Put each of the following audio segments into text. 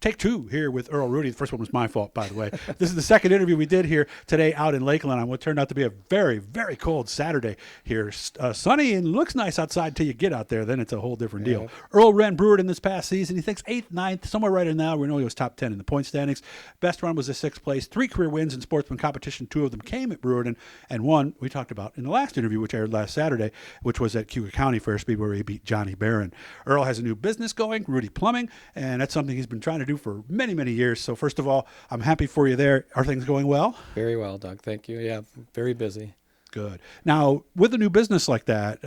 Take two here with Earl Rudy. The first one was my fault, by the way. This is the second interview we did here today out in Lakeland on what turned out to be a very, very cold Saturday here. Sunny and looks nice outside until you get out there. Then it's a whole different deal. Earl ran Brewerton this past season. He thinks 8th, 9th, somewhere right in now. We know he was top 10 in the point standings. Best run was a 6th place. 3 career wins in sportsman competition. 2 of them came at Brewerton, and one we talked about in the last interview, which aired last Saturday, which was at Cuba County Fair Speed, where he beat Johnny Barron. Earl has a new business going, Rudy Plumbing, and that's something he's been trying to do for many, many years. So first of all, I'm happy for you there. Are things going well? Very well, Doug. Thank you. Yeah, very busy. Good. Now, with a new business like that,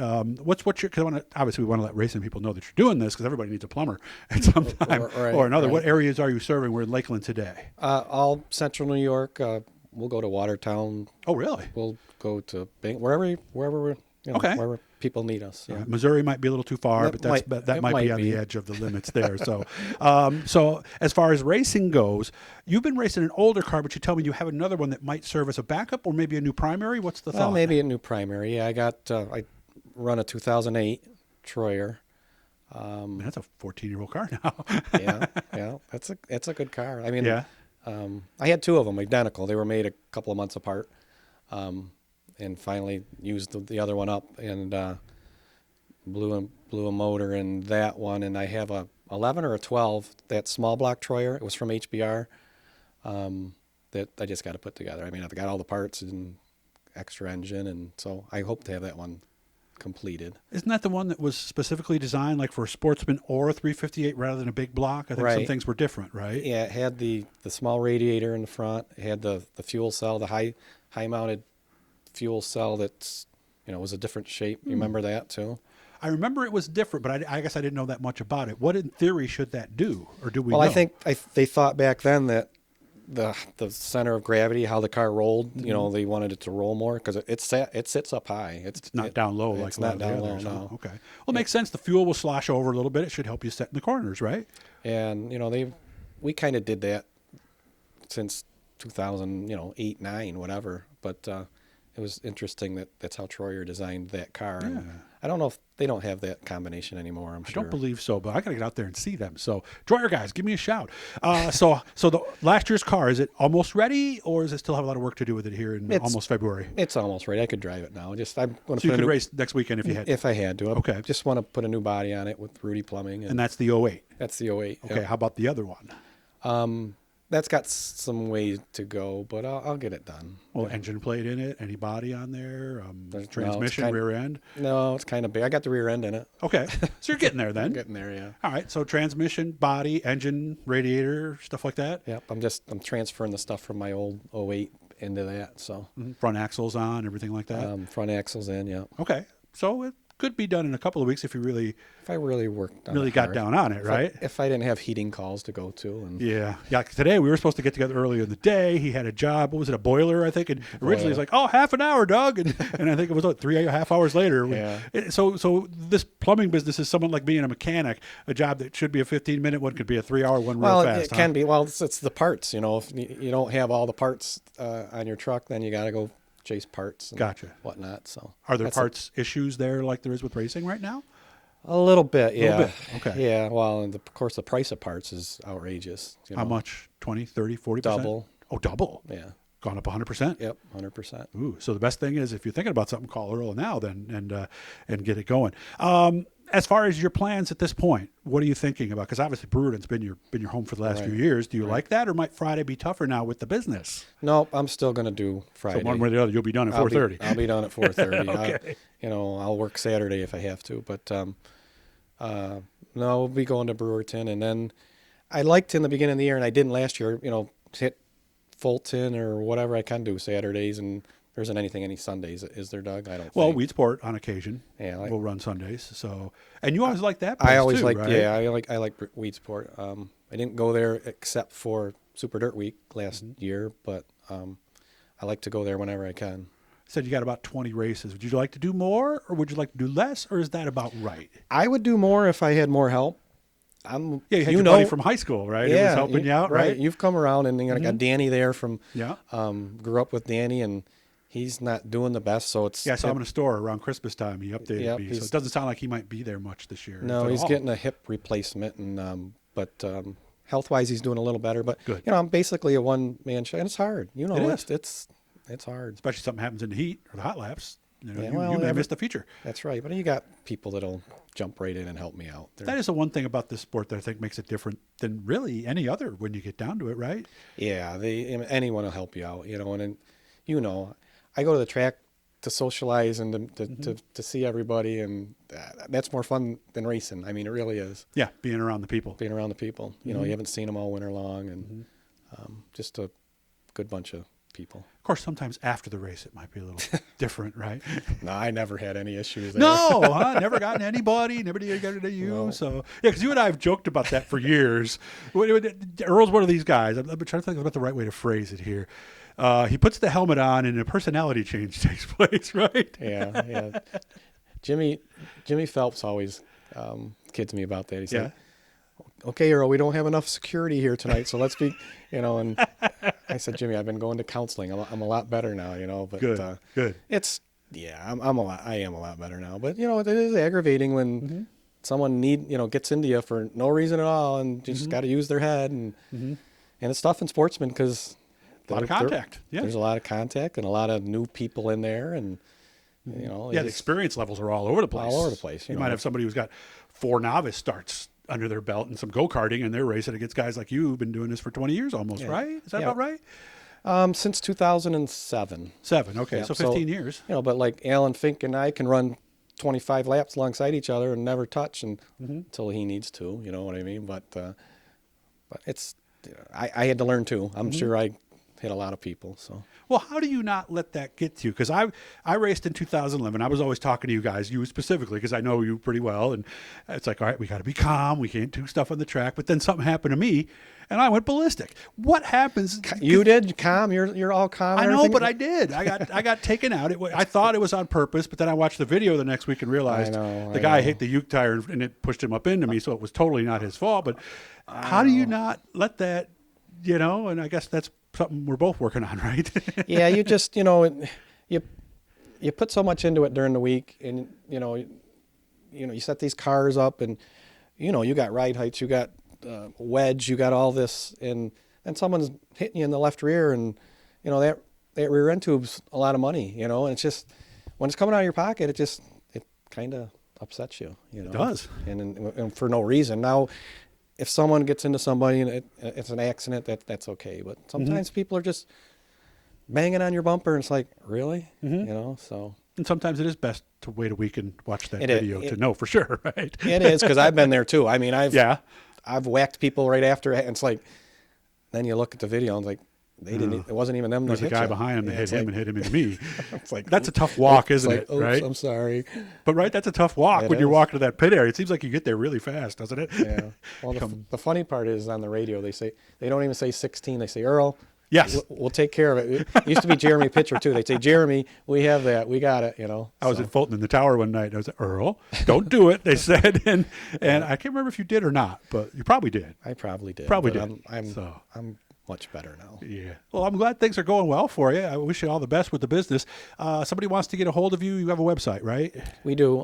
what's your? Because obviously we want to let racing people know that you're doing this, because everybody needs a plumber at some time or another. Right. What areas are you serving? We're in Lakeland today. All Central New York. We'll go to Watertown. Oh, really? We'll go to wherever we're. Wherever people need us. Yeah. Missouri might be a little too far, but that might be on the edge of the limits there. So, so as far as racing goes, you've been racing an older car, but you tell me you have another one that might serve as a backup or maybe a new primary. What's the thought? Well, maybe a new primary. Yeah, I run a 2008 Troyer. That's a 14-year-old car now. yeah, that's a good car. I mean, I had 2 of them identical. They were made a couple of months apart. And finally used the other one up and blew a motor in that one. And I have a 11 or a 12, that small block Troyer. It was from HBR that I just got to put together. I mean, I've got all the parts and extra engine, and so I hope to have that one completed. Isn't that the one that was specifically designed like for a sportsman or a 358 rather than a big block? I think some things were different, right? Yeah, it had the small radiator in the front. It had the fuel cell, the high mounted fuel cell that's, was a different shape. You remember that too? I remember it was different, but I guess I didn't know that much about it. What in theory should that do, or do we know? I think they thought back then that the center of gravity, how the car rolled, they wanted it to roll more because it sits up high. It's not down low like it's not down low. No. Okay. Well, it makes sense. The fuel will slosh over a little bit. It should help you set in the corners, right? And we kind of did that since 2008, 9, whatever. But it was interesting that's how Troyer designed that car. Yeah. I don't know if they don't have that combination anymore. I'm sure. I don't believe so, but I got to get out there and see them. So, Troyer guys, give me a shout. So the last year's car, is it almost ready, or does it still have a lot of work to do with it here in almost February? It's almost ready. I could drive it now. I'm going to. So you could race next weekend if you had to. If I had to. Okay. Just want to put a new body on it with Rudy Plumbing. And that's the 08. That's the 08. Okay. Yep. How about the other one? That's got some ways to go, but I'll get it done. Well, engine plate in it, any body on there, transmission, rear end? No, it's kind of big. I got the rear end in it. Okay, so you're getting there then. I'm getting there, yeah. All right, so transmission, body, engine, radiator, stuff like that? Yep, I'm transferring the stuff from my old 08 into that, so. Mm-hmm. Front axles on, everything like that? Front axles in, yeah. Okay, so it could be done in a couple of weeks if I really worked on it got down on it, right? If I didn't have heating calls to go to. And yeah. Today we were supposed to get together earlier in the day. He had a job. What was it, a boiler, I think? And originally he's like, half an hour, Doug. And I think it was 3.5 hours later. Yeah. So this plumbing business is somewhat like being a mechanic. A job that should be a 15-minute one could be a 3-hour one real fast. It can be. Well, it's the parts. If you don't have all the parts on your truck, then you got to go chase parts and whatnot. So are there parts issues there like there is with racing right now? A little bit, yeah. A little bit. Okay. Yeah, well, and of course the price of parts is outrageous. How much? 20, 30, 40%? Double. Oh, double? Yeah. Gone up 100%? Yep, 100%. Ooh, so the best thing is if you're thinking about something, call Earl now then and get it going. As far as your plans at this point, what are you thinking about? Because obviously Brewerton's been your home for the last few years. Do you like that, or might Friday be tougher now with the business? No, I'm still going to do Friday. So one way or the other, you'll be done at 4:30. I'll be done at 4:30. Okay. I'll work Saturday if I have to, but no, we'll be going to Brewerton, and then I liked in the beginning of the year, and I didn't last year. Hit Fulton or whatever I can do Saturdays and. There isn't any Sundays, is there, Doug? I don't. Well, Weedsport on occasion. Yeah, we'll run Sundays. So, and you always like that place I always too, like. Right? Yeah, I like Weedsport. I didn't go there except for Super Dirt Week last year, but I like to go there whenever I can. Said you got about 20 races. Would you like to do more, or would you like to do less, or is that about right? I would do more if I had more help. You had your buddy from high school, right? Yeah, he was helping you out, right? You've come around, and I got Danny there from. Yeah. Grew up with Danny, and he's not doing the best, so it's. Yeah, I saw him in a store around Christmas time. He updated me, so it doesn't sound like he might be there much this year. No, he's getting a hip replacement, and health-wise, he's doing a little better. But Good. I'm basically a one-man show, and it's hard. It is. It's hard. Especially something happens in the heat or the hot laps. You well, may miss the feature. That's right. But you got people that'll jump right in and help me out. That is the one thing about this sport that I think makes it different than really any other when you get down to it, right? Yeah, anyone will help you out, and I go to the track to socialize and to see everybody, and that's more fun than racing. I mean, it really is. Yeah, being around the people. You haven't seen them all winter long, and just a good bunch of people. Of course, sometimes after the race, it might be a little different, right? No, I never had any issues there. No, never gotten anybody. Nobody got into you. No. So, yeah, because you and I have joked about that for years. Earl's one of these guys. I'm trying to think about the right way to phrase it here. He puts the helmet on and a personality change takes place, right? Yeah. Jimmy Phelps always kids me about that. He said, okay, Earl, we don't have enough security here tonight, so let's be, and I said, Jimmy, I've been going to counseling. I'm a lot better now, but good. It's, I am a lot better now, but it is aggravating when someone gets into you for no reason at all and just got to use their head, and it's tough in sportsmen because a lot of contact. There's a lot of contact and a lot of new people in there, and the experience levels are all over the place. All over the place. You might have somebody who's got 4 novice starts under their belt and some go-karting, and they're racing against guys like you who've been doing this for 20 years almost, right? Is that about right? Since 2007. 7, okay, so 15 years. But like Alan Fink and I can run 25 laps alongside each other and never touch until he needs to, you know what I mean? But it's, I had to learn too. I'm sure I hit a lot of people. So, well, how do you not let that get to you? Because I raced in 2011. I was always talking to you guys, you specifically, because I know you pretty well. And it's like, all right, we got to be calm. We can't do stuff on the track. But then something happened to me, and I went ballistic. What happens? You did calm. You're all calm. I know, but I did. I got taken out. I thought it was on purpose, but then I watched the video the next week and realized the guy hit the uke tire and it pushed him up into me. So it was totally not his fault. But how do you not let that? And I guess that's something we're both working on, right? Yeah, you just, you put so much into it during the week, and you set these cars up, and you got ride heights, you got wedge, you got all this, and then someone's hitting you in the left rear, and that rear end tube's a lot of money, and it's just when it's coming out of your pocket, it kind of upsets you, It does, and for no reason. Now, if someone gets into somebody and it's an accident, that's okay. But sometimes people are just banging on your bumper, and it's like, really? So. And sometimes it is best to wait a week and watch that video to know for sure, right? It is, because I've been there too. I mean, I've whacked people right after it, and it's like, then you look at the video and it's like, they didn't. It wasn't even them. There's a guy behind him that hit him and hit him into me. It's like, that's a tough walk, isn't it? Right? I'm sorry, but that's a tough walk when you're walking to that pit area. It seems like you get there really fast, doesn't it? Yeah. Well, the funny part is on the radio they don't even say 16. They say, Earl. Yes, we'll take care of it. It used to be Jeremy Pitcher too. They'd say, Jeremy, we have that. We got it. I was at Fulton in the tower one night. And I was like, Earl, don't do it. They said, and I can't remember if you did or not, but you probably did. I probably did. Probably did. I'm much better now. Yeah. Well, I'm glad things are going well for you. I wish you all the best with the business. Somebody wants to get a hold of you. You have a website, right? We do.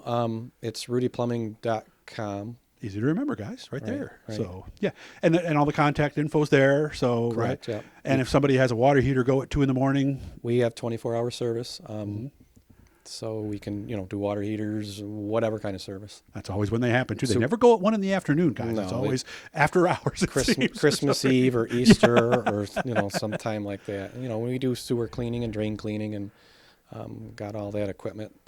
It's rudyplumbing.com. Easy to remember, guys, right there. Right. So, yeah. And all the contact info's there. So, correct, right. Yeah. And if somebody has a water heater go at 2 a.m, we have 24-hour service. So we can, do water heaters, whatever kind of service. That's always when they happen, too. They never go at 1 p.m, guys. No, it's always after hours. Christmas Eve or Easter or, sometime like that. We do sewer cleaning and drain cleaning and got all that equipment,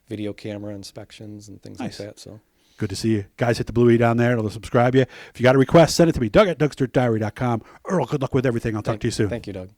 video camera inspections and things like that. So good to see you. Guys, hit the blue E down there. It'll subscribe you. If you got a request, send it to me, Doug at Doug'sDirtDiary.com. Earl, good luck with everything. I'll talk to you soon. Thank you, Doug.